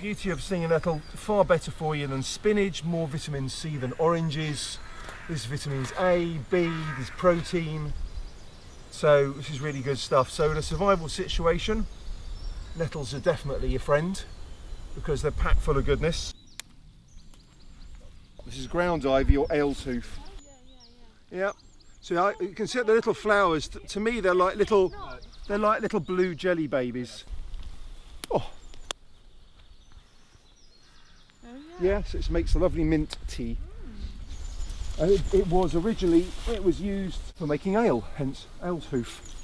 Beauty of stinging nettle, far better for you than spinach, more vitamin C than oranges. There's vitamins A, B, there's protein. So this is really good stuff. So in a survival situation, nettles are definitely your friend because they're packed full of goodness. This is ground ivy or ale tooth. Yeah. So you can see the little flowers. To me, they're like little blue jelly babies. Oh. Yeah, so it makes a lovely mint tea. And it was originally, it was used for making ale, hence ale tooth.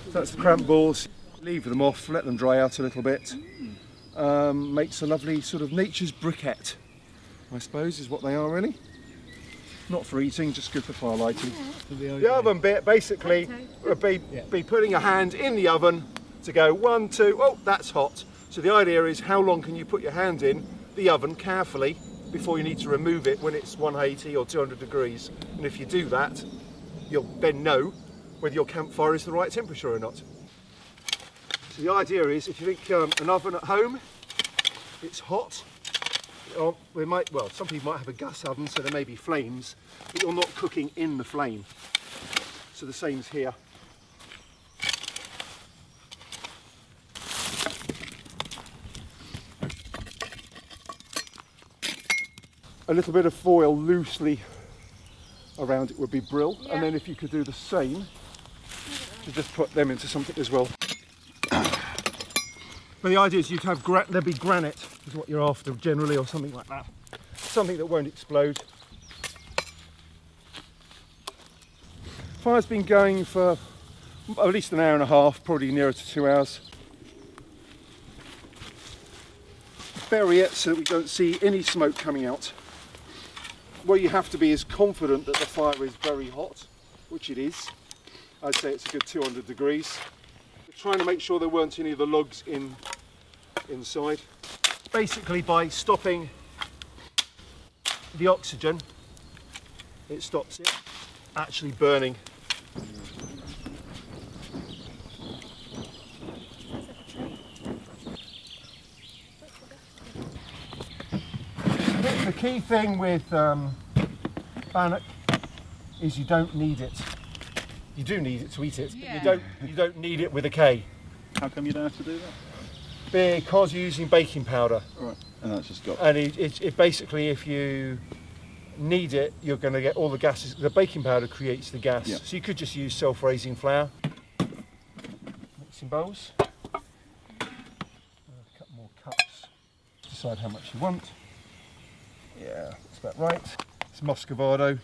So that's the cramp balls. Leave them off, let them dry out a little bit. Makes a lovely sort of nature's briquette, I suppose, is what they are really. Not for eating, just good for fire lighting. The oven bit basically would be putting a hand in the oven to go 1, 2, oh, that's hot. So the idea is how long can you put your hand in the oven carefully before you need to remove it when it's 180 or 200 degrees. And if you do that, you'll then know whether your campfire is the right temperature or not. So the idea is if you think an oven at home, it's hot, or some people might have a gas oven so there may be flames, but you're not cooking in the flame. So the same's here. A little bit of foil loosely around it would be brill, and then if you could do the same, to just put them into something as well. But the idea is you'd have there'd be granite, is what you're after generally, or something like that. Something that won't explode. Fire's been going for at least an hour and a half, probably nearer to 2 hours. Bury it so that we don't see any smoke coming out. What you have to be is confident that the fire is very hot, which it is. I'd say it's a good 200 degrees. We're trying to make sure there weren't any of the logs inside. Basically by stopping the oxygen, it stops it actually burning. The key thing with bannock is you don't need it. You do need it to eat it, but you don't need it with a K. How come you don't have to do that? Because you're using baking powder. Right, and that's just got. And it basically, if you need it, you're going to get all the gases. The baking powder creates the gas, so you could just use self-raising flour. Mixing bowls. A couple more cups. Decide how much you want. Yeah, that's about right. It's muscovado,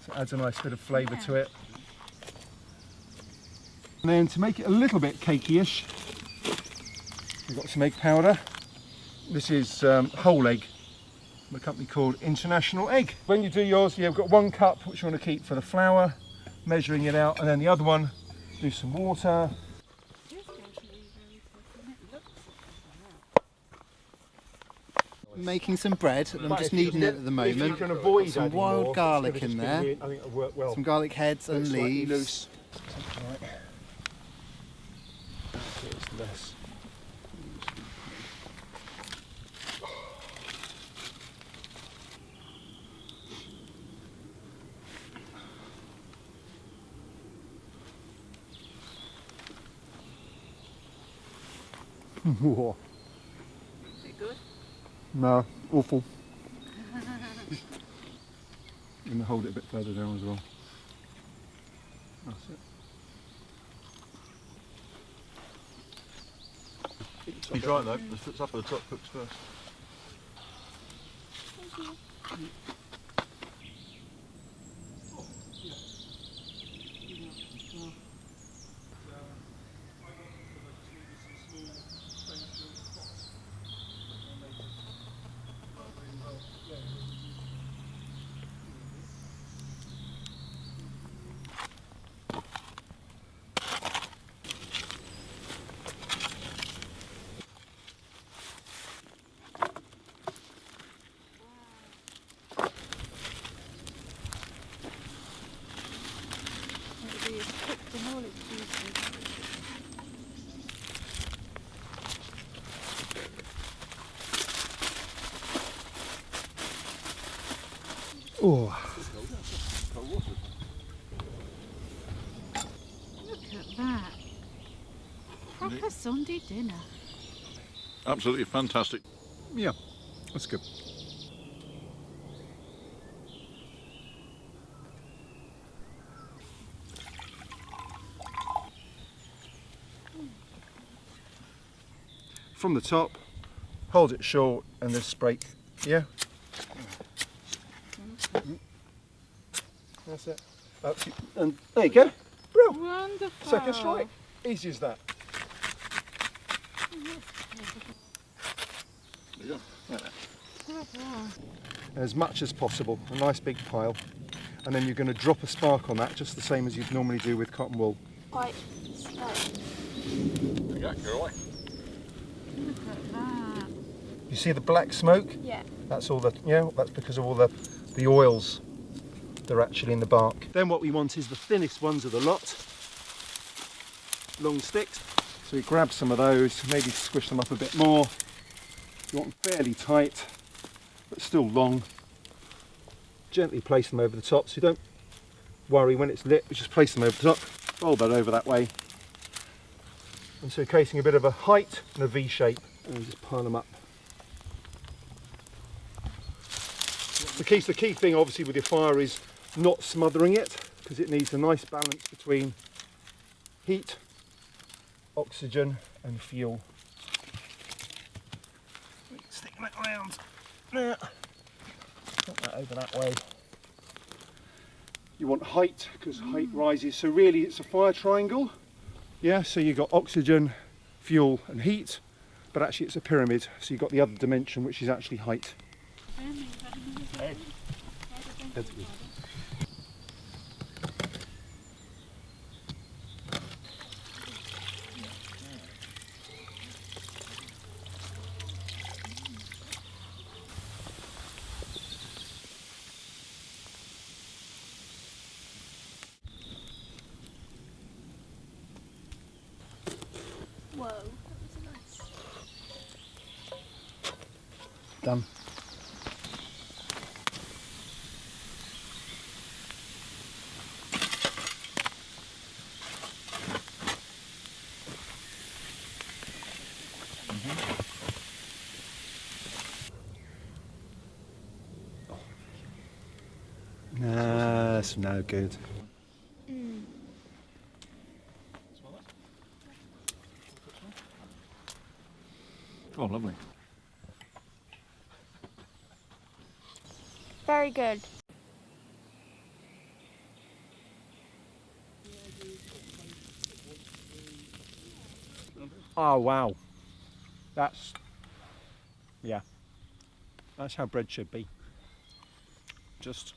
so it adds a nice bit of flavour to it. And then to make it a little bit cakey-ish, we've got some egg powder. This is whole egg from a company called International Egg. When you do yours, you've got 1 cup which you want to keep for the flour, measuring it out, and then the other one, do some water. Making some bread, and I'm just kneading it at the moment. You can avoid some wild more, garlic in there, I think it'll work well. some garlic heads and leaves. Loose. Right. So it's less. Whoa. Is it good? No, awful. I'm going to hold it a bit further down as well. That's it. Be dry though, the stuff at the top cooks first. Oh, Look at that. Proper Sunday dinner. Absolutely fantastic. yeah, that's good. From the top, hold it short and then spray. Yeah? That's it. And there you go. Brilliant. Wonderful. Second strike. Easy as that. There you go. As much as possible, a nice big pile. And then you're going to drop a spark on that, just the same as you'd normally do with cotton wool. Quite slow. There you go, go away. Look at that. You see the black smoke? Yeah. That's all that's because of all the oils that are actually in the bark. Then what we want is the thinnest ones of the lot. Long sticks. So we grab some of those, maybe squish them up a bit more. You want them fairly tight, but still long. Gently place them over the top, so you don't worry when it's lit, we just place them over the top. Fold that over that way. And so casing a bit of a height and a V shape, and just pile them up. The key thing obviously with your fire is not smothering it, because it needs a nice balance between heat, oxygen and fuel. Stick that around there. Put that over that way. You want height, because height rises, so really it's a fire triangle. Yeah, so you've got oxygen, fuel and heat, but actually it's a pyramid, so you've got the other dimension which is actually height. That's good. Whoa, that was nice. Done. Nah, that's no good. Oh, lovely. Very good. Oh wow, that's how bread should be. Just